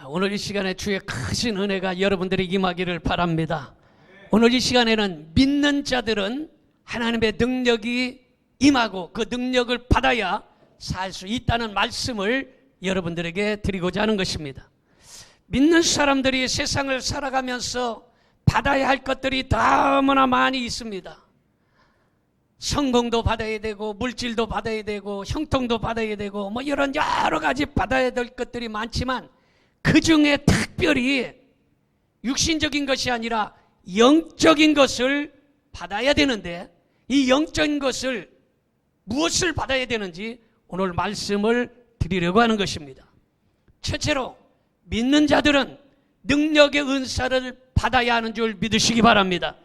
오늘 이 시간에 주의 크신 은혜가 여러분들에게 임하기를 바랍니다. 오늘 이 시간에는 믿는 자들은 하나님의 능력이 임하고 그 능력을 받아야 살 수 있다는 말씀을 여러분들에게 드리고자 하는 것입니다. 믿는 사람들이 세상을 살아가면서 받아야 할 것들이 너무나 많이 있습니다. 성공도 받아야 되고 물질도 받아야 되고 형통도 받아야 되고 뭐 이런 여러 가지 받아야 될 것들이 많지만 그 중에 특별히 육신적인 것이 아니라 영적인 것을 받아야 되는데, 이 영적인 것을 무엇을 받아야 되는지 오늘 말씀을 드리려고 하는 것입니다. 첫째로 믿는 자들은 능력의 은사를 받아야 하는 줄 믿으시기 바랍니다.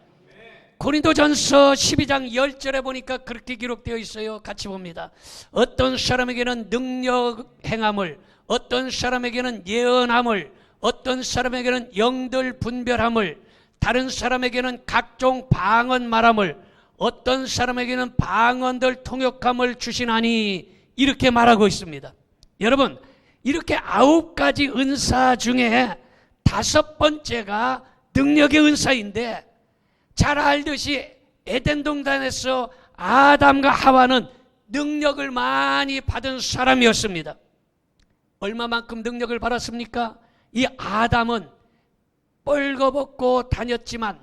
고린도전서 12장 10절에 보니까 그렇게 기록되어 있어요. 같이 봅니다. 어떤 사람에게는 능력 행함을, 어떤 사람에게는 예언함을, 어떤 사람에게는 영들 분별함을, 다른 사람에게는 각종 방언 말함을, 어떤 사람에게는 방언들 통역함을 주시나니, 이렇게 말하고 있습니다. 여러분, 이렇게 9가지 은사 중에 5번째가 능력의 은사인데, 잘 알듯이 에덴 동산에서 아담과 하와는 능력을 많이 받은 사람이었습니다. 얼마만큼 능력을 받았습니까? 이 아담은 뻘거벗고 다녔지만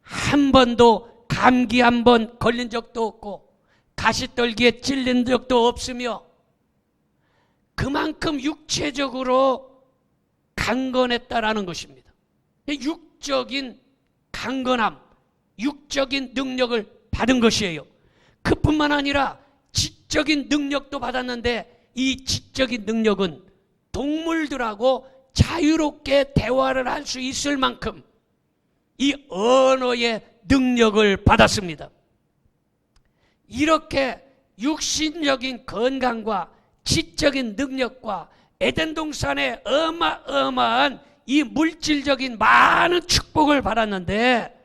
한 번도 감기 한 번 걸린 적도 없고 가시떨기에 찔린 적도 없으며 그만큼 육체적으로 강건했다라는 것입니다. 육적인 강건함, 육적인 능력을 받은 것이에요. 그뿐만 아니라 지적인 능력도 받았는데, 이 지적인 능력은 동물들하고 자유롭게 대화를 할 수 있을 만큼 이 언어의 능력을 받았습니다. 이렇게 육신적인 건강과 지적인 능력과 에덴 동산의 어마어마한 이 물질적인 많은 축복을 받았는데,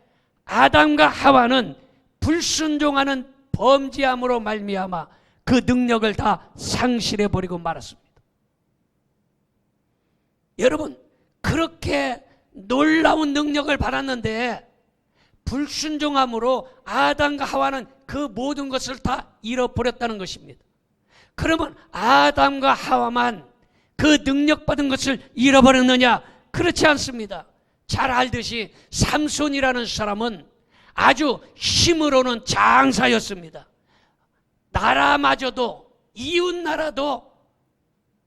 아담과 하와는 불순종하는 범죄함으로 말미암아 그 능력을 다 상실해 버리고 말았습니다. 여러분, 그렇게 놀라운 능력을 받았는데 불순종함으로 아담과 하와는 그 모든 것을 다 잃어버렸다는 것입니다. 그러면 아담과 하와만 그 능력받은 것을 잃어버렸느냐? 그렇지 않습니다. 잘 알듯이 삼손이라는 사람은 아주 힘으로는 장사였습니다. 나라마저도, 이웃 나라도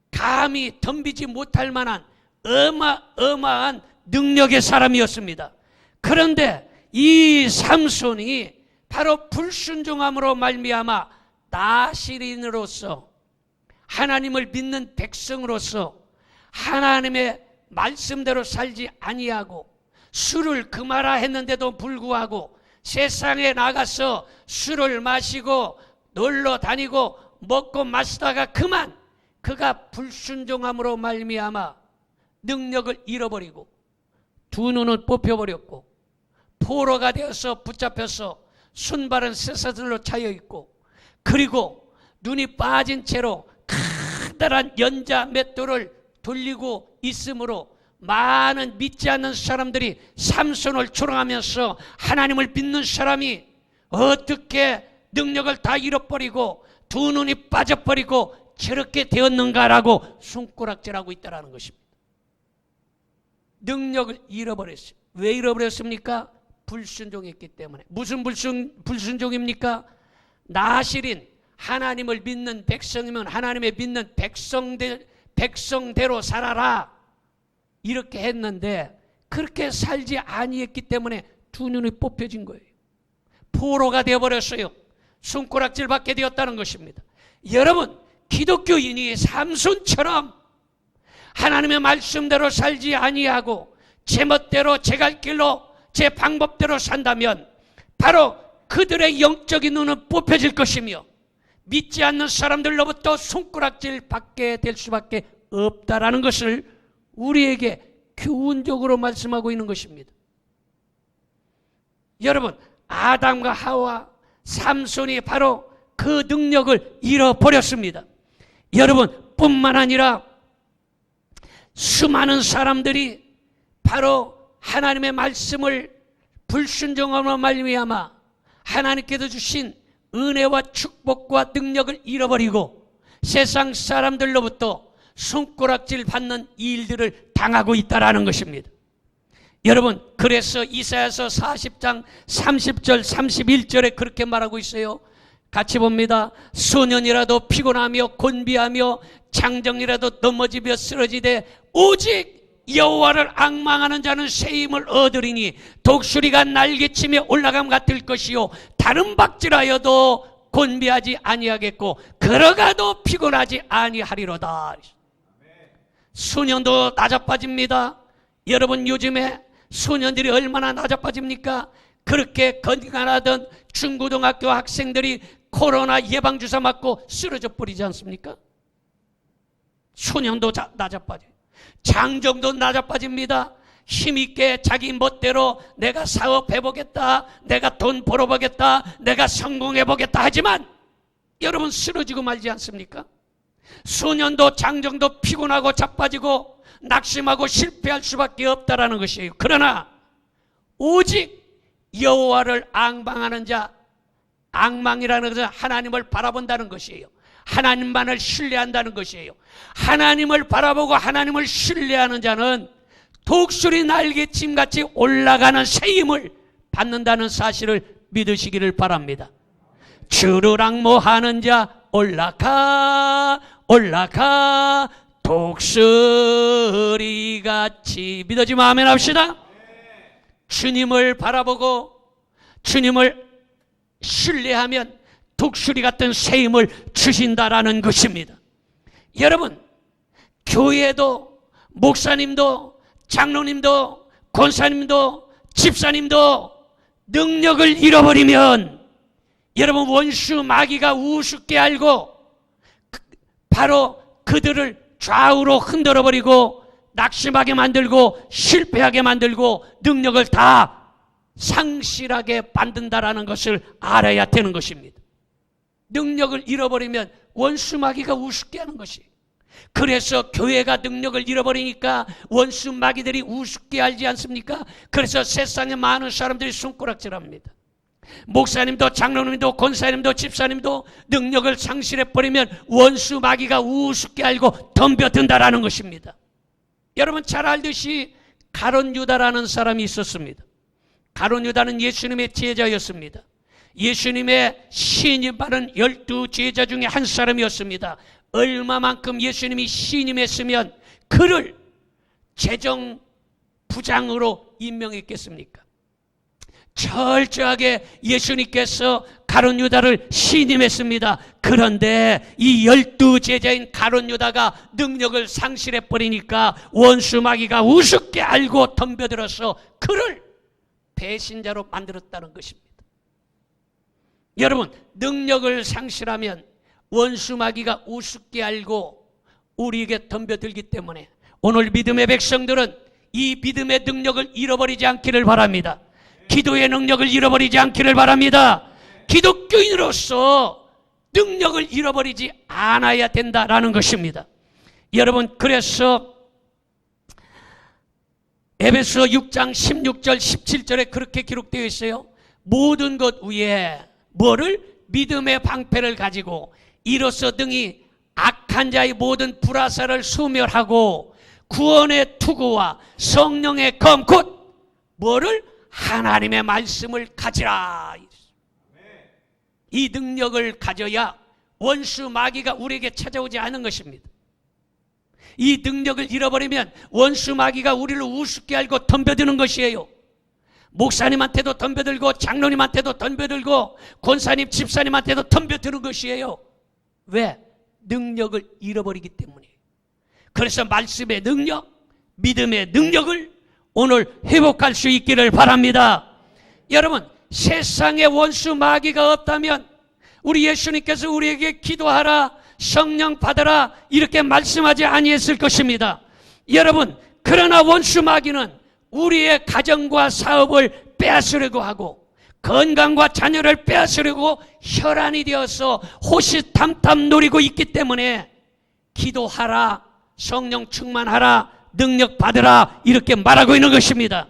감히 덤비지 못할 만한 어마어마한 능력의 사람이었습니다. 그런데 이 삼손이 바로 불순종함으로 말미암아 나시린으로서, 하나님을 믿는 백성으로서 하나님의 말씀대로 살지 아니하고 술을 금하라 했는데도 불구하고 세상에 나가서 술을 마시고 놀러 다니고 먹고 마시다가 그만 그가 불순종함으로 말미암아 능력을 잃어버리고 두 눈은 뽑혀버렸고 포로가 되어서 붙잡혀서 손발은 쇠사슬로 차여있고, 그리고 눈이 빠진 채로 커다란 연자 맷돌을 돌리고 있으므로 많은 믿지 않는 사람들이 삼손을 조롱하면서 하나님을 믿는 사람이 어떻게 능력을 다 잃어버리고 두 눈이 빠져버리고 저렇게 되었는가라고 손가락질하고 있다는 것입니다. 능력을 잃어버렸어요. 왜 잃어버렸습니까? 불순종했기 때문에. 무슨 불순종입니까? 나실인, 하나님을 믿는 백성이면 하나님의 믿는 백성대로 살아라, 이렇게 했는데 그렇게 살지 아니했기 때문에 두 눈이 뽑혀진 거예요. 포로가 되어버렸어요. 손가락질 받게 되었다는 것입니다. 여러분, 기독교인이 삼손처럼 하나님의 말씀대로 살지 아니하고 제 멋대로 제 갈 길로 제 방법대로 산다면 바로 그들의 영적인 눈은 뽑혀질 것이며 믿지 않는 사람들로부터 손가락질 받게 될 수밖에 없다라는 것을 우리에게 교훈적으로 말씀하고 있는 것입니다. 여러분, 아담과 하와, 삼손이 바로 그 능력을 잃어버렸습니다. 여러분, 뿐만 아니라 수많은 사람들이 바로 하나님의 말씀을 불순종함으로 말미암아 하나님께서 주신 은혜와 축복과 능력을 잃어버리고 세상 사람들로부터 손가락질 받는 일들을 당하고 있다는 것입니다. 여러분, 그래서 이사야서 40장 30절 31절에 그렇게 말하고 있어요. 같이 봅니다. 소년이라도 피곤하며 곤비하며 장정이라도 넘어지며 쓰러지되 오직 여호와를 앙망하는 자는 새 힘을 얻으리니 독수리가 날개치며 올라감 같을 것이요 다른 박질하여도 곤비하지 아니하겠고 걸어가도 피곤하지 아니하리로다. 소년도 낮아빠집니다. 여러분, 요즘에 소년들이 얼마나 낮아빠집니까? 그렇게 건강하던 중고등학교 학생들이 코로나 예방주사 맞고 쓰러져 버리지 않습니까? 소년도 낮아빠져요. 장정도 낮아빠집니다. 힘있게 자기 멋대로 내가 사업해보겠다, 내가 돈 벌어보겠다, 내가 성공해보겠다 하지만 여러분 쓰러지고 말지 않습니까? 소년도 장정도 피곤하고 자빠지고 낙심하고 실패할 수밖에 없다라는 것이에요. 그러나 오직 여호와를 앙망하는 자, 앙망이라는 것은 하나님을 바라본다는 것이에요. 하나님만을 신뢰한다는 것이에요. 하나님을 바라보고 하나님을 신뢰하는 자는 독수리 날개침같이 올라가는 새 힘을 받는다는 사실을 믿으시기를 바랍니다. 주를 앙모하는 자 올라가 올라가 독수리같이 믿어지면 아멘 합시다. 주님을 바라보고 주님을 신뢰하면 독수리 같은 새 힘을 주신다라는 것입니다. 여러분, 교회도 목사님도 장로님도 권사님도 집사님도 능력을 잃어버리면 여러분 원수 마귀가 우습게 알고 바로 그들을 좌우로 흔들어버리고 낙심하게 만들고 실패하게 만들고 능력을 다 상실하게 만든다라는 것을 알아야 되는 것입니다. 능력을 잃어버리면 원수 마귀가 우습게 하는 것이. 그래서 교회가 능력을 잃어버리니까 원수 마귀들이 우습게 알지 않습니까? 그래서 세상에 많은 사람들이 손가락질합니다. 목사님도 장로님도 권사님도 집사님도 능력을 상실해버리면 원수 마귀가 우습게 알고 덤벼든다라는 것입니다. 여러분 잘 알듯이 가룟 유다라는 사람이 있었습니다. 가룟 유다는 예수님의 제자였습니다. 예수님의 신임받은 12제자 중에 한 사람이었습니다. 얼마만큼 예수님이 신임했으면 그를 재정 부장으로 임명했겠습니까? 철저하게 예수님께서 가룟 유다를 신임했습니다. 그런데 이 12제자인 가룟 유다가 능력을 상실해버리니까 원수 마귀가 우습게 알고 덤벼들어서 그를 배신자로 만들었다는 것입니다. 여러분, 능력을 상실하면 원수 마귀가 우습게 알고 우리에게 덤벼들기 때문에 오늘 믿음의 백성들은 이 믿음의 능력을 잃어버리지 않기를 바랍니다. 기도의 능력을 잃어버리지 않기를 바랍니다. 기독교인으로서 능력을 잃어버리지 않아야 된다라는 것입니다. 여러분, 그래서 에베소 6장 16절 17절에 그렇게 기록되어 있어요. 모든 것 위에 뭐를? 믿음의 방패를 가지고 이로써 등이 악한 자의 모든 불화살을 소멸하고 구원의 투구와 성령의 검 곧 뭐를? 하나님의 말씀을 가지라. 이 능력을 가져야 원수 마귀가 우리에게 찾아오지 않은 것입니다. 이 능력을 잃어버리면 원수 마귀가 우리를 우습게 알고 덤벼드는 것이에요. 목사님한테도 덤벼들고 장로님한테도 덤벼들고 권사님 집사님한테도 덤벼드는 것이에요. 왜? 능력을 잃어버리기 때문에. 그래서 말씀의 능력, 믿음의 능력을 오늘 회복할 수 있기를 바랍니다. 여러분, 세상에 원수 마귀가 없다면 우리 예수님께서 우리에게 기도하라, 성령 받아라 이렇게 말씀하지 아니했을 것입니다. 여러분, 그러나 원수 마귀는 우리의 가정과 사업을 빼앗으려고 하고 건강과 자녀를 빼앗으려고 혈안이 되어서 호시탐탐 노리고 있기 때문에 기도하라, 성령 충만하라, 능력 받으라 이렇게 말하고 있는 것입니다.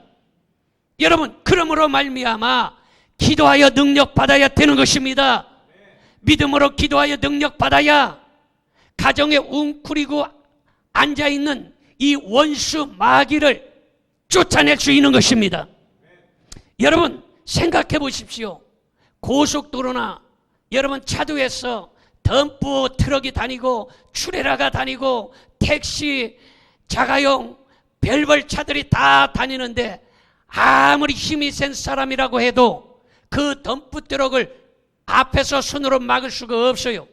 여러분, 그러므로 말미암아 기도하여 능력 받아야 되는 것입니다. 믿음으로 기도하여 능력 받아야 가정에 웅크리고 앉아있는 이 원수 마귀를 쫓아낼 수 있는 것입니다. 여러분, 생각해 보십시오. 고속도로나 여러분 차도에서 덤프 트럭이 다니고 트레라가 다니고 택시, 자가용, 별별 차들이 다 다니는데 아무리 힘이 센 사람이라고 해도 그 덤프 트럭을 앞에서 손으로 막을 수가 없어요.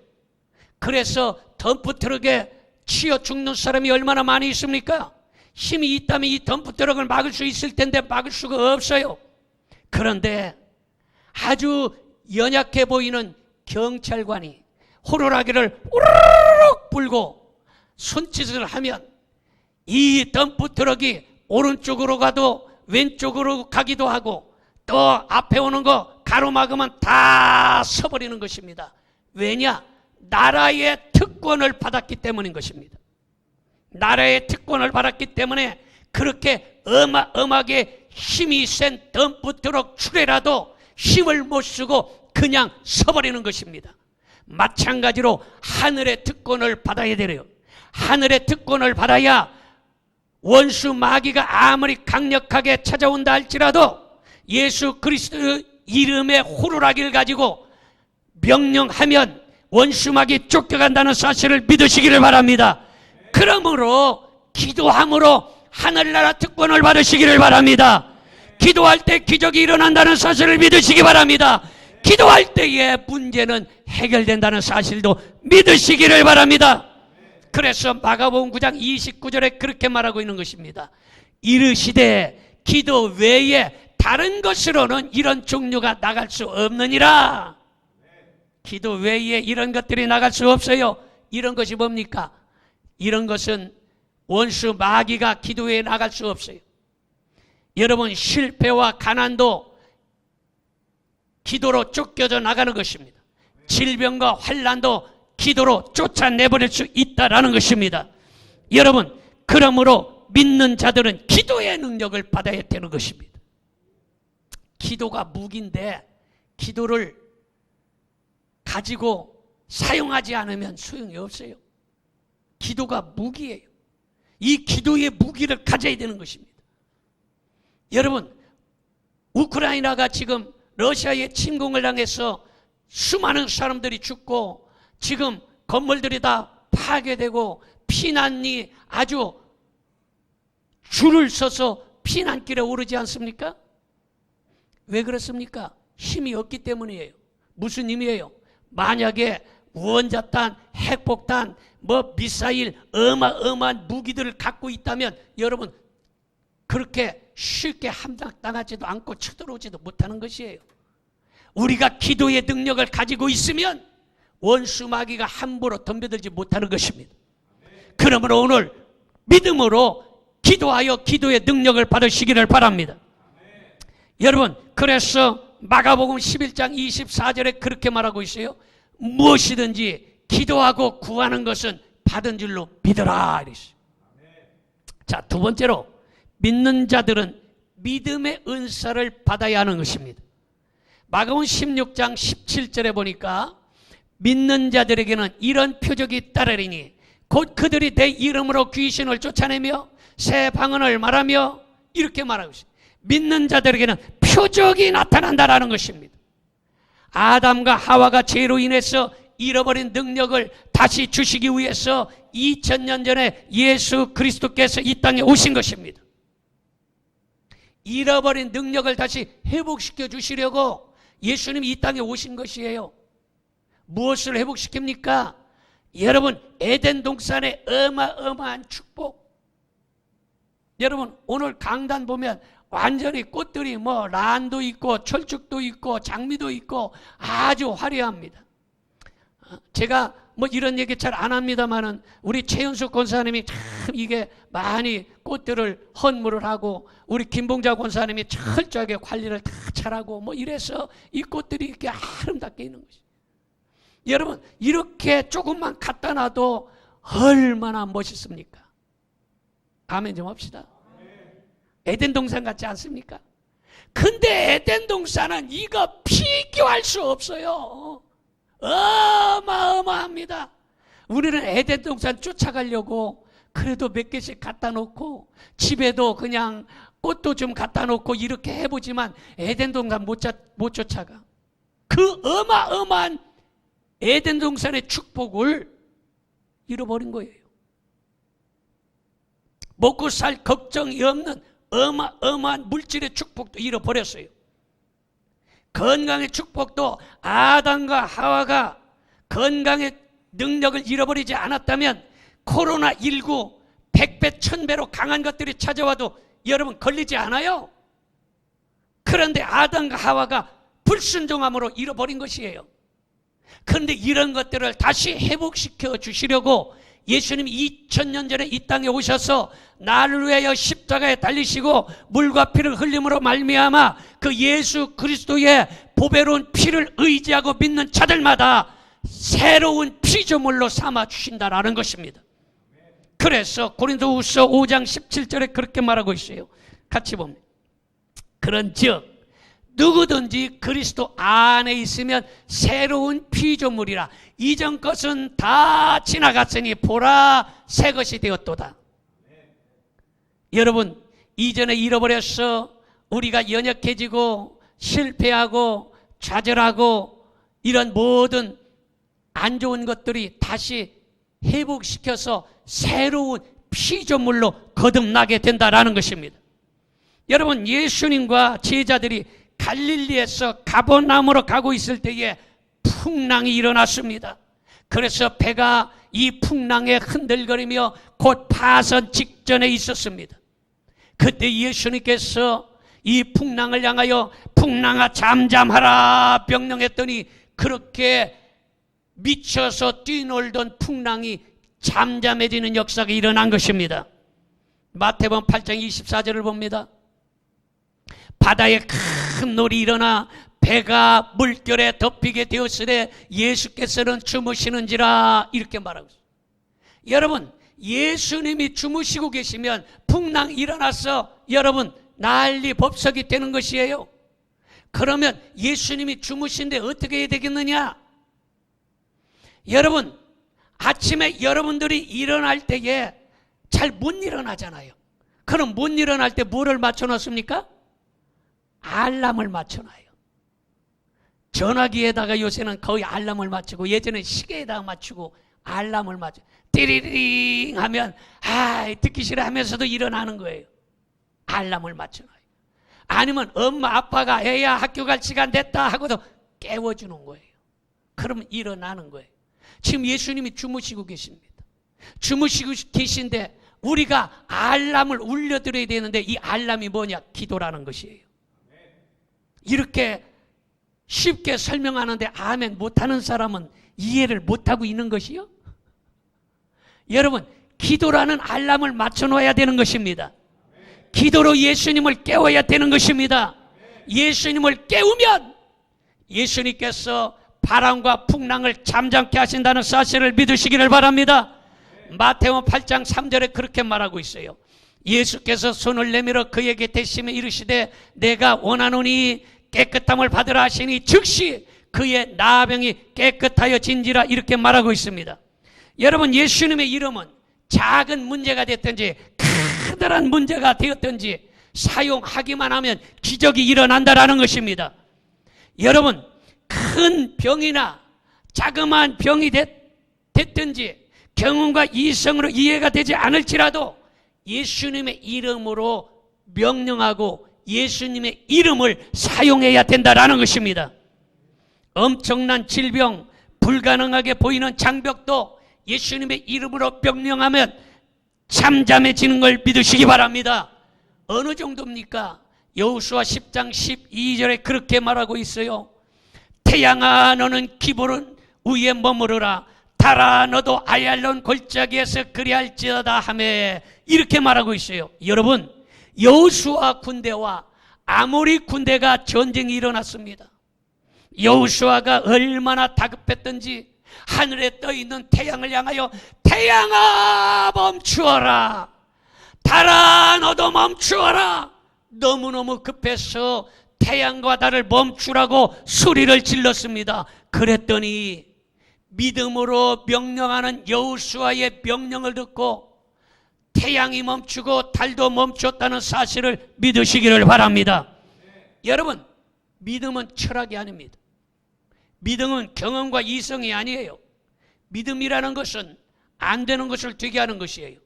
그래서 덤프 트럭에 치여 죽는 사람이 얼마나 많이 있습니까? 힘이 있다면 이 덤프 트럭을 막을 수 있을 텐데 막을 수가 없어요. 그런데 아주 연약해 보이는 경찰관이 호루라기를 우르르륵 불고 손짓을 하면 이 덤프 트럭이 오른쪽으로 가도 왼쪽으로 가기도 하고 또 앞에 오는 거 가로막으면 다 서버리는 것입니다. 왜냐? 나라의 특권을 받았기 때문인 것입니다. 나라의 특권을 받았기 때문에 그렇게 어마어마하게 힘이 센 덤프 트럭 추레라도 힘을 못 쓰고 그냥 서버리는 것입니다. 마찬가지로 하늘의 특권을 받아야 돼요. 하늘의 특권을 받아야 원수 마귀가 아무리 강력하게 찾아온다 할지라도 예수 그리스도의 이름의 호루라기를 가지고 명령하면 원수 마귀 쫓겨간다는 사실을 믿으시기를 바랍니다. 그러므로 기도함으로 하늘나라 특권을 받으시기를 바랍니다. 기도할 때 기적이 일어난다는 사실을 믿으시기 바랍니다. 기도할 때의 문제는 해결된다는 사실도 믿으시기를 바랍니다. 그래서 마가복음 9장 29절에 그렇게 말하고 있는 것입니다. 이르시되 기도 외에 다른 것으로는 이런 종류가 나갈 수 없느니라. 기도 외에 이런 것들이 나갈 수 없어요. 이런 것이 뭡니까? 이런 것은 원수 마귀가 기도 외에 나갈 수 없어요. 여러분, 실패와 가난도 기도로 쫓겨져 나가는 것입니다. 질병과 환난도 기도로 쫓아내버릴 수 있다라는 것입니다. 여러분, 그러므로 믿는 자들은 기도의 능력을 받아야 되는 것입니다. 기도가 무기인데 기도를 가지고 사용하지 않으면 소용이 없어요. 기도가 무기예요. 이 기도의 무기를 가져야 되는 것입니다. 여러분, 우크라이나가 지금 러시아의 침공을 당해서 수많은 사람들이 죽고 지금 건물들이 다 파괴되고 피난이 아주 줄을 서서 피난길에 오르지 않습니까? 왜 그렇습니까? 힘이 없기 때문이에요. 무슨 의미예요? 만약에 원자탄, 핵폭탄, 미사일, 어마어마한 무기들을 갖고 있다면 여러분 그렇게 쉽게 함락당하지도 않고 쳐들어오지도 못하는 것이에요. 우리가 기도의 능력을 가지고 있으면 원수 마귀가 함부로 덤벼들지 못하는 것입니다. 그러므로 오늘 믿음으로 기도하여 기도의 능력을 받으시기를 바랍니다. 여러분, 그래서 마가복음 11장 24절에 그렇게 말하고 있어요. 무엇이든지 기도하고 구하는 것은 받은 줄로 믿어라 이랬어요. 자, 두 번째로 믿는 자들은 믿음의 은사를 받아야 하는 것입니다. 마가복음 16장 17절에 보니까 믿는 자들에게는 이런 표적이 따르리니 곧 그들이 내 이름으로 귀신을 쫓아내며 새 방언을 말하며 이렇게 말하고 있어요. 믿는 자들에게는 표적이 나타난다라는 것입니다. 아담과 하와가 죄로 인해서 잃어버린 능력을 다시 주시기 위해서 2000년 전에 예수 그리스도께서 이 땅에 오신 것입니다. 잃어버린 능력을 다시 회복시켜 주시려고 예수님이 이 땅에 오신 것이에요. 무엇을 회복시킵니까? 여러분, 에덴 동산의 어마어마한 축복. 여러분, 오늘 강단 보면 완전히 꽃들이 란도 있고 철쭉도 있고 장미도 있고 아주 화려합니다. 제가 이런 얘기 잘 안 합니다만은 우리 최윤숙 권사님이 참 이게 많이 꽃들을 헌물을 하고 우리 김봉자 권사님이 철저하게 관리를 다 잘하고 이래서 이 꽃들이 이렇게 아름답게 있는 것이. 여러분, 이렇게 조금만 갖다 놔도 얼마나 멋있습니까? 아멘 좀 합시다. 에덴 동산 같지 않습니까? 근데 에덴 동산은 이거 비교할 수 없어요. 어마어마합니다. 우리는 에덴 동산 쫓아가려고 그래도 몇 개씩 갖다 놓고 집에도 그냥 꽃도 좀 갖다 놓고 이렇게 해보지만 에덴 동산 못 쫓아가. 그 어마어마한 에덴 동산의 축복을 잃어버린 거예요. 먹고 살 걱정이 없는 어마어마한 물질의 축복도 잃어버렸어요. 건강의 축복도 아담과 하와가 건강의 능력을 잃어버리지 않았다면 코로나19 100배 1000배로 강한 것들이 찾아와도 여러분 걸리지 않아요. 그런데 아담과 하와가 불순종함으로 잃어버린 것이에요. 그런데 이런 것들을 다시 회복시켜 주시려고 예수님이 2000년 전에 이 땅에 오셔서 나를 위하여 십자가에 달리시고 물과 피를 흘림으로 말미암아 그 예수 그리스도의 보배로운 피를 의지하고 믿는 자들마다 새로운 피조물로 삼아 주신다라는 것입니다. 그래서 고린도후서 5장 17절에 그렇게 말하고 있어요. 같이 보면 그런즉 누구든지 그리스도 안에 있으면 새로운 피조물이라. 이전 것은 다 지나갔으니 보라 새 것이 되었도다. 여러분, 이전에 잃어버려서 우리가 연약해지고 실패하고 좌절하고 이런 모든 안 좋은 것들이 다시 회복시켜서 새로운 피조물로 거듭나게 된다라는 것입니다. 여러분, 예수님과 제자들이 갈릴리에서 가버나움으로 가고 있을 때에 풍랑이 일어났습니다. 그래서 배가 이 풍랑에 흔들거리며 곧 파선 직전에 있었습니다. 그때 예수님께서 이 풍랑을 향하여 풍랑아 잠잠하라 명령했더니 그렇게 미쳐서 뛰놀던 풍랑이 잠잠해지는 역사가 일어난 것입니다. 마태복음 8장 24절을 봅니다. 바다에 큰 놀이 일어나 배가 물결에 덮이게 되었으되 예수께서는 주무시는지라 이렇게 말하고 있어요. 여러분, 예수님이 주무시고 계시면 풍랑 일어나서 여러분 난리 법석이 되는 것이에요. 그러면 예수님이 주무신데 어떻게 해야 되겠느냐? 여러분, 아침에 여러분들이 일어날 때에 잘 못 일어나잖아요. 그럼 못 일어날 때 뭐를 맞춰놨습니까? 알람을 맞춰놔요. 전화기에다가 요새는 거의 알람을 맞추고 예전에 시계에다가 맞추고 알람을 맞춰 띠리링 하면 듣기 싫어 하면서도 일어나는 거예요. 알람을 맞춰놔요. 아니면 엄마 아빠가 애야 학교 갈 시간 됐다 하고도 깨워주는 거예요. 그러면 일어나는 거예요. 지금 예수님이 주무시고 계십니다. 주무시고 계신데 우리가 알람을 울려드려야 되는데 이 알람이 뭐냐? 기도라는 것이에요. 이렇게 쉽게 설명하는데 아멘 못하는 사람은 이해를 못하고 있는 것이요. 여러분, 기도라는 알람을 맞춰놓아야 되는 것입니다. 기도로 예수님을 깨워야 되는 것입니다. 예수님을 깨우면 예수님께서 바람과 풍랑을 잠잠케 하신다는 사실을 믿으시기를 바랍니다. 마태복음 8장 3절에 그렇게 말하고 있어요. 예수께서 손을 내밀어 그에게 대시며 이르시되 내가 원하노니 깨끗함을 받으라 하시니 즉시 그의 나병이 깨끗하여진지라 이렇게 말하고 있습니다. 여러분, 예수님의 이름은 작은 문제가 됐든지 크다란 문제가 되었든지 사용하기만 하면 기적이 일어난다라는 것입니다. 여러분, 큰 병이나 자그마한 병이 됐든지 경험과 이성으로 이해가 되지 않을지라도 예수님의 이름으로 명령하고 예수님의 이름을 사용해야 된다라는 것입니다. 엄청난 질병, 불가능하게 보이는 장벽도 예수님의 이름으로 명령하면 잠잠해지는 걸 믿으시기 바랍니다. 어느 정도입니까? 여호수아 10장 12절에 그렇게 말하고 있어요. 태양아 너는 기브론 위에 머무르라. 달아 너도 아얄론 골짜기에서 그리할지어다 하매 이렇게 말하고 있어요. 여러분, 여호수아 군대와 아모리 군대가 전쟁이 일어났습니다. 여호수아가 얼마나 다급했던지 하늘에 떠있는 태양을 향하여 태양아 멈추어라. 달아 너도 멈추어라. 너무너무 급해서 태양과 달을 멈추라고 소리를 질렀습니다. 그랬더니 믿음으로 명령하는 여호수아의 명령을 듣고 태양이 멈추고 달도 멈췄다는 사실을 믿으시기를 바랍니다. 여러분, 믿음은 철학이 아닙니다. 믿음은 경험과 이성이 아니에요. 믿음이라는 것은 안 되는 것을 되게 하는 것이에요.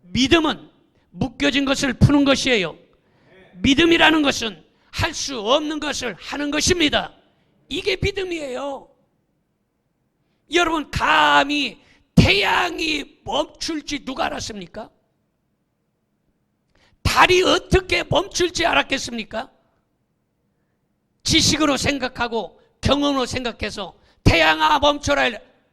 믿음은 묶여진 것을 푸는 것이에요. 믿음이라는 것은 할 수 없는 것을 하는 것입니다. 이게 믿음이에요. 여러분, 감히 태양이 멈출지 누가 알았습니까? 달이 어떻게 멈출지 알았겠습니까? 지식으로 생각하고 경험으로 생각해서 태양아 멈춰라.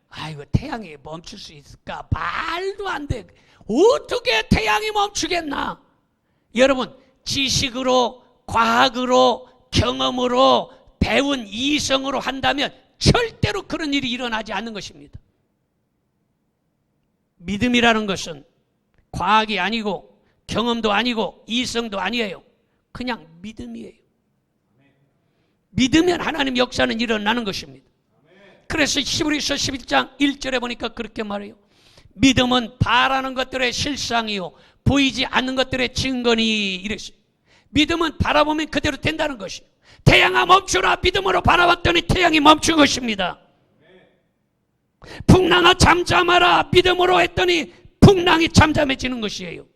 아이고, 태양이 멈출 수 있을까? 말도 안 돼. 어떻게 태양이 멈추겠나? 여러분, 지식으로, 과학으로, 경험으로, 배운 이성으로 한다면 절대로 그런 일이 일어나지 않는 것입니다. 믿음이라는 것은 과학이 아니고 경험도 아니고 이성도 아니에요. 그냥 믿음이에요. 믿으면 하나님 역사는 일어나는 것입니다. 그래서 히브리서 11장 1절에 보니까 그렇게 말해요. 믿음은 바라는 것들의 실상이요 보이지 않는 것들의 증거니 이랬어요. 믿음은 바라보면 그대로 된다는 것이에요. 태양아 멈추라. 믿음으로 바라봤더니 태양이 멈춘 것입니다. 풍랑아 잠잠하라. 믿음으로 했더니 풍랑이 잠잠해지는 것이에요.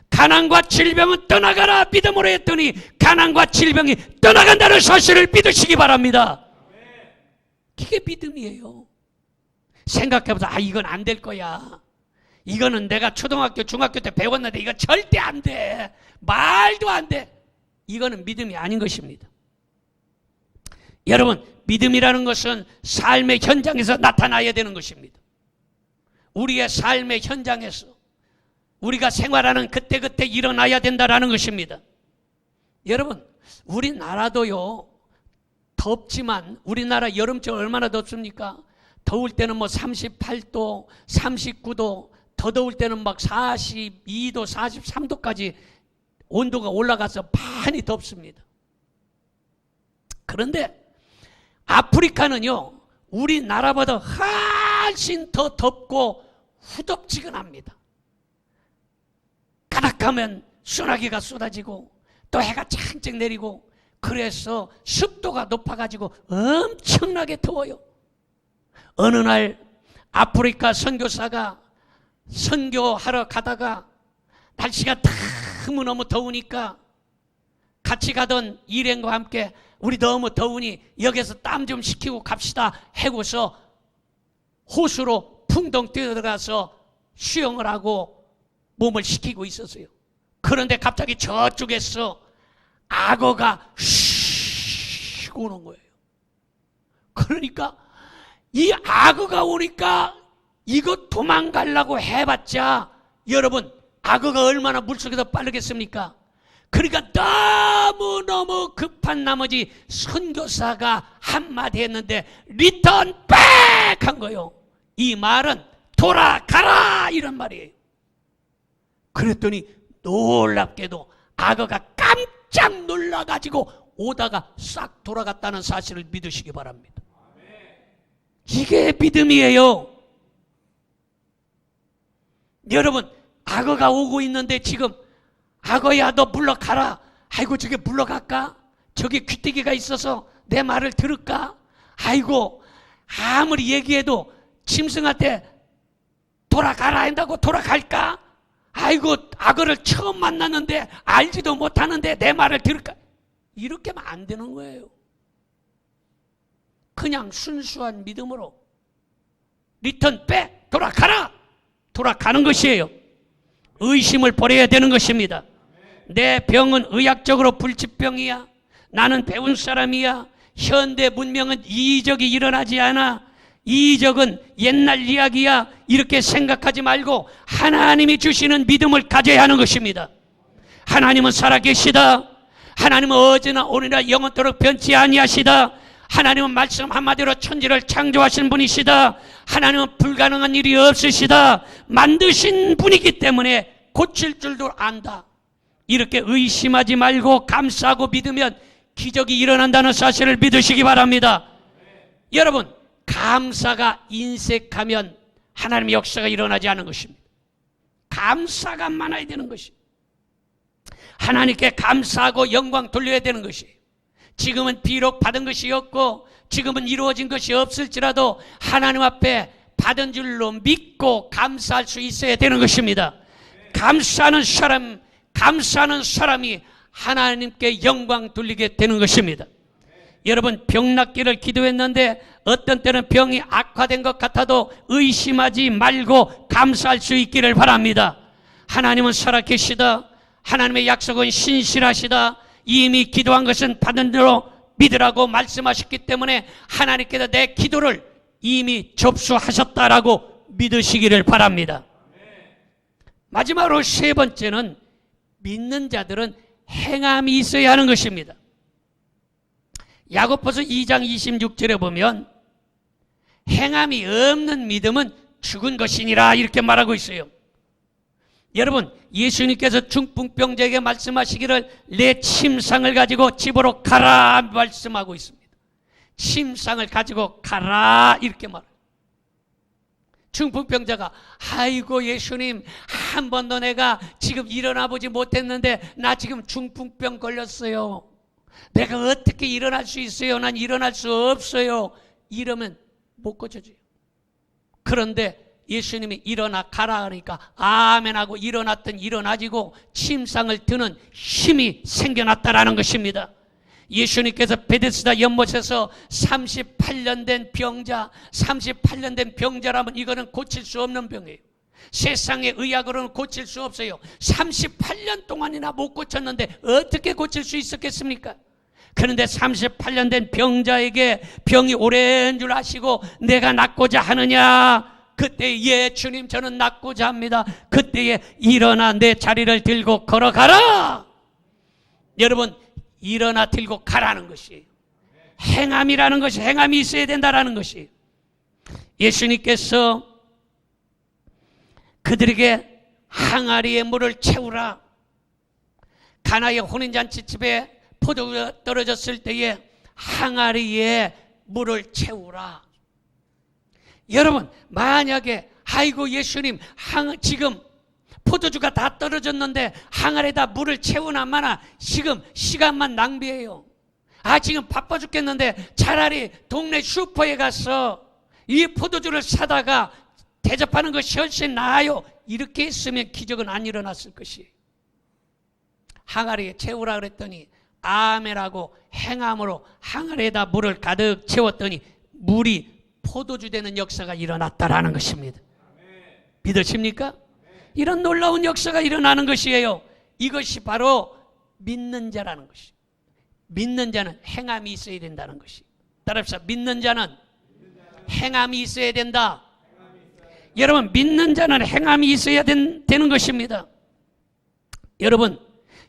가난과 질병은 떠나가라. 믿음으로 했더니 가난과 질병이 떠나간다는 사실을 믿으시기 바랍니다. 이게 믿음이에요. 생각해보자. 이건 안 될 거야. 이거는 내가 초등학교, 중학교 때 배웠는데 이거 절대 안 돼. 말도 안 돼. 이거는 믿음이 아닌 것입니다. 여러분, 믿음이라는 것은 삶의 현장에서 나타나야 되는 것입니다. 우리의 삶의 현장에서 우리가 생활하는 그때그때 일어나야 된다는 것입니다. 여러분, 우리나라도요, 덥지만 우리나라 여름철 얼마나 덥습니까? 더울 때는 뭐 38도, 39도, 더 더울 때는 막 42도, 43도까지 온도가 올라가서 많이 덥습니다. 그런데 아프리카는요, 우리나라보다 훨씬 더 덥고 후덥지근합니다. 가득하면 소나기가 쏟아지고 또 해가 창쩍 내리고 그래서 습도가 높아가지고 엄청나게 더워요. 어느 날 아프리카 선교사가 선교하러 가다가 날씨가 너무너무 더우니까 같이 가던 일행과 함께 우리 너무 더우니 여기서 땀 좀 식히고 갑시다 하고서 호수로 풍덩 뛰어들어가서 수영을 하고 몸을 식히고 있었어요. 그런데 갑자기 저쪽에서 악어가 슉 오는 거예요. 그러니까 이 악어가 오니까 이거 도망가려고 해봤자 여러분, 악어가 얼마나 물속에서 빠르겠습니까? 그러니까 너무너무 급한 나머지 선교사가 한마디 했는데 리턴 백 한 거예요. 이 말은 돌아가라 이런 말이에요. 그랬더니 놀랍게도 악어가 깜짝 놀라가지고 오다가 싹 돌아갔다는 사실을 믿으시기 바랍니다. 이게 믿음이에요. 여러분, 악어가 오고 있는데 지금 악어야 너 물러가라. 아이고 저게 물러갈까? 저기 귀때기가 있어서 내 말을 들을까? 아이고 아무리 얘기해도 짐승한테 돌아가라 한다고 돌아갈까? 아이고 악어를 처음 만났는데 알지도 못하는데 내 말을 들을까? 이렇게 하면 안 되는 거예요. 그냥 순수한 믿음으로 리턴 백 돌아가라. 돌아가는 것이에요. 의심을 버려야 되는 것입니다. 내 병은 의학적으로 불치병이야. 나는 배운 사람이야. 현대 문명은 이적이 일어나지 않아. 이적은 옛날 이야기야. 이렇게 생각하지 말고 하나님이 주시는 믿음을 가져야 하는 것입니다. 하나님은 살아계시다. 하나님은 어제나 오늘이나 영원토록 변치 아니하시다. 하나님은 말씀 한마디로 천지를 창조하신 분이시다. 하나님은 불가능한 일이 없으시다. 만드신 분이기 때문에 고칠 줄도 안다. 이렇게 의심하지 말고 감사하고 믿으면 기적이 일어난다는 사실을 믿으시기 바랍니다. 여러분, 감사가 인색하면 하나님의 역사가 일어나지 않는 것입니다. 감사가 많아야 되는 것이, 하나님께 감사하고 영광 돌려야 되는 것이, 지금은 비록 받은 것이 없고 지금은 이루어진 것이 없을지라도 하나님 앞에 받은 줄로 믿고 감사할 수 있어야 되는 것입니다. 감사하는 사람이 하나님께 영광 돌리게 되는 것입니다. 여러분, 병 낫기를 기도했는데 어떤 때는 병이 악화된 것 같아도 의심하지 말고 감사할 수 있기를 바랍니다. 하나님은 살아계시다. 하나님의 약속은 신실하시다. 이미 기도한 것은 받은 대로 믿으라고 말씀하셨기 때문에 하나님께서 내 기도를 이미 접수하셨다라고 믿으시기를 바랍니다. 마지막으로 세 번째는 믿는 자들은 행함이 있어야 하는 것입니다. 야고보서 2장 26절에 보면 행함이 없는 믿음은 죽은 것이니라 이렇게 말하고 있어요. 여러분, 예수님께서 중풍병자에게 말씀하시기를 내 침상을 가지고 집으로 가라 말씀하고 있습니다. 침상을 가지고 가라 이렇게 말해요. 중풍병자가 아이고 예수님, 한 번도 내가 지금 일어나 보지 못했는데 나 지금 중풍병 걸렸어요. 내가 어떻게 일어날 수 있어요? 난 일어날 수 없어요. 이러면 못 고쳐줘요. 그런데 예수님이 일어나 가라 하니까 아멘하고 일어났더니 일어나지고 침상을 드는 힘이 생겨났다라는 것입니다. 예수님께서 베데스다 연못에서 38년 된 병자, 38년 된 병자라면 이거는 고칠 수 없는 병이에요. 세상의 의학으로는 고칠 수 없어요. 38년 동안이나 못 고쳤는데 어떻게 고칠 수 있었겠습니까? 그런데 38년 된 병자에게 병이 오랜 줄 아시고 내가 낫고자 하느냐? 그때 예 주님 저는 낫고자 합니다. 그때에 일어나 내 자리를 들고 걸어가라. 여러분, 일어나 들고 가라는 것이에요. 행함이라는 것이, 행함이 있어야 된다라는 것이. 예수님께서 그들에게 항아리에 물을 채우라. 가나의 혼인잔치집에 포도가 떨어졌을 때에 항아리에 물을 채우라. 여러분, 만약에 아이고 예수님 지금 포도주가 다 떨어졌는데 항아리에다 물을 채우나 마나 지금 시간만 낭비해요. 지금 바빠 죽겠는데 차라리 동네 슈퍼에 가서 이 포도주를 사다가 대접하는 것이 훨씬 나아요. 이렇게 했으면 기적은 안 일어났을 것이에요. 항아리에 채우라 그랬더니 아멘하고 행함으로 항아리에다 물을 가득 채웠더니 물이 포도주 되는 역사가 일어났다라는 것입니다. 믿으십니까? 이런 놀라운 역사가 일어나는 것이에요. 이것이 바로 믿는 자라는 것이. 믿는 자는 행함이 있어야 된다는 것이. 따라합시다. 믿는 자는 행함이 있어야 된다. 여러분, 믿는 자는 행함이 있어야 되는 것입니다. 여러분,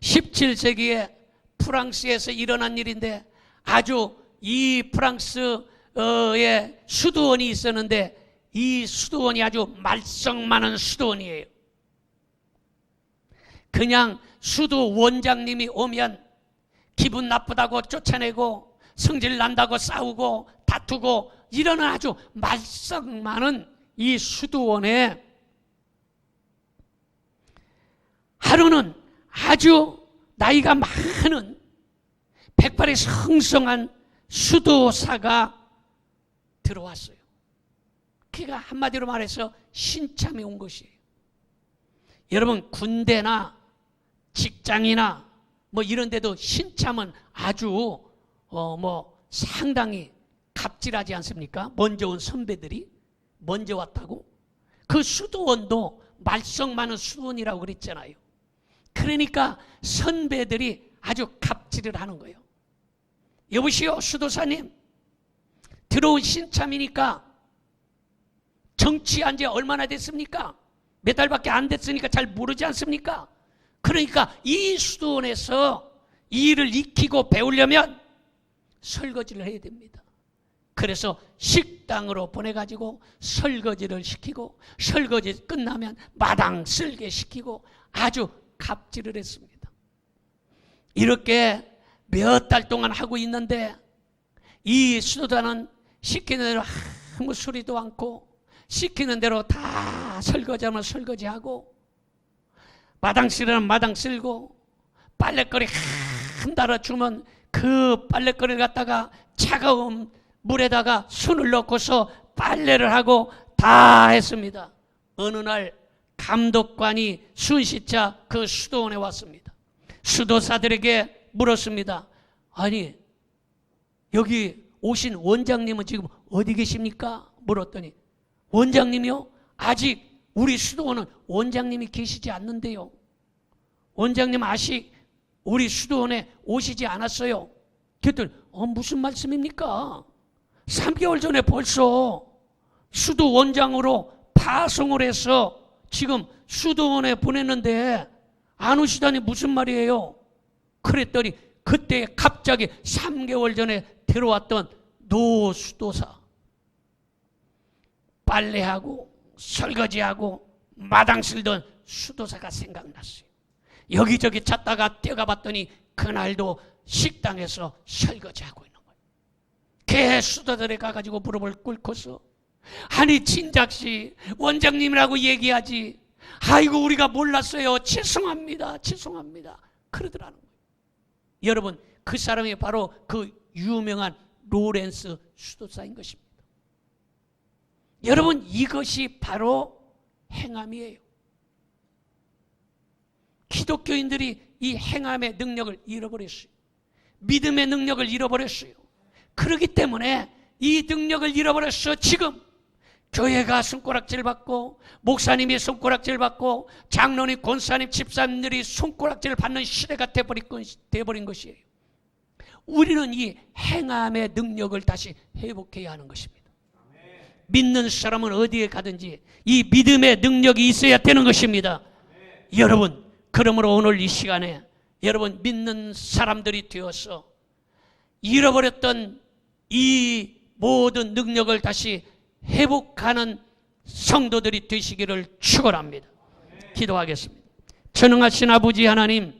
17세기에 프랑스에서 일어난 일인데 아주 이 프랑스의 수도원이 있었는데 이 수도원이 아주 말썽 많은 수도원이에요. 그냥 수도 원장님이 오면 기분 나쁘다고 쫓아내고 성질 난다고 싸우고 다투고 이러는 아주 말썽 많은 이 수도원에 하루는 아주 나이가 많은 백발이 성성한 수도사가 들어왔어요. 그가 한마디로 말해서 신참이 온 것이에요. 여러분, 군대나 직장이나 뭐 이런 데도 신참은 아주 상당히 갑질하지 않습니까? 먼저 온 선배들이 먼저 왔다고. 그 수도원도 말썽 많은 수도원이라고 그랬잖아요. 그러니까 선배들이 아주 갑질을 하는 거예요. 여보시오 수도사님, 들어온 신참이니까 정치한 지 얼마나 됐습니까? 몇 달밖에 안 됐으니까 잘 모르지 않습니까? 그러니까 이 수도원에서 이 일을 익히고 배우려면 설거지를 해야 됩니다. 그래서 식당으로 보내가지고 설거지를 시키고 설거지 끝나면 마당 쓸게 시키고 아주 갑질을 했습니다. 이렇게 몇 달 동안 하고 있는데 이 수도사는 시키는 대로 아무 소리도 않고 시키는 대로 다 설거지하면 설거지하고 마당 쓸으면 마당 쓸고 빨래거리 한 달아 주면 그 빨래거리를 갖다가 차가운 물에다가 손을 넣고서 빨래를 하고 다 했습니다. 어느 날 감독관이 순시차 그 수도원에 왔습니다. 수도사들에게 물었습니다. 아니 여기 오신 원장님은 지금 어디 계십니까? 물었더니 원장님이요? 아직 우리 수도원은 원장님이 계시지 않는데요. 원장님 아직 우리 수도원에 오시지 않았어요. 그랬더니 무슨 말씀입니까? 3개월 전에 벌써 수도원장으로 파송을 해서 지금 수도원에 보냈는데 안 오시다니 무슨 말이에요? 그랬더니 그때 갑자기 3개월 전에 들어왔던 노수도사, 빨래하고 설거지하고 마당 쓸던 수도사가 생각났어요. 여기저기 찾다가 뛰어가 봤더니 그날도 식당에서 설거지하고 있는 거예요. 걔 수도들에 가가지고 무릎을 꿇고서 아니 진작시 원장님이라고 얘기하지, 아이고 우리가 몰랐어요, 죄송합니다 죄송합니다 그러더라는 거예요. 여러분 그 사람이 바로 그 유명한 로렌스 수도사인 것입니다. 여러분 이것이 바로 행함이에요. 기독교인들이 이 행함의 능력을 잃어버렸어요. 믿음의 능력을 잃어버렸어요. 그렇기 때문에 이 능력을 잃어버려서 지금 교회가 손가락질 받고 목사님이 손가락질 받고 장로님, 권사님, 집사님들이 손가락질 받는 시대가 되어버린 것이에요. 우리는 이 행함의 능력을 다시 회복해야 하는 것입니다. 믿는 사람은 어디에 가든지 이 믿음의 능력이 있어야 되는 것입니다. 여러분 그러므로 오늘 이 시간에 여러분 믿는 사람들이 되어서 잃어버렸던 이 모든 능력을 다시 회복하는 성도들이 되시기를 축원합니다. 기도하겠습니다. 전능하신 아버지 하나님,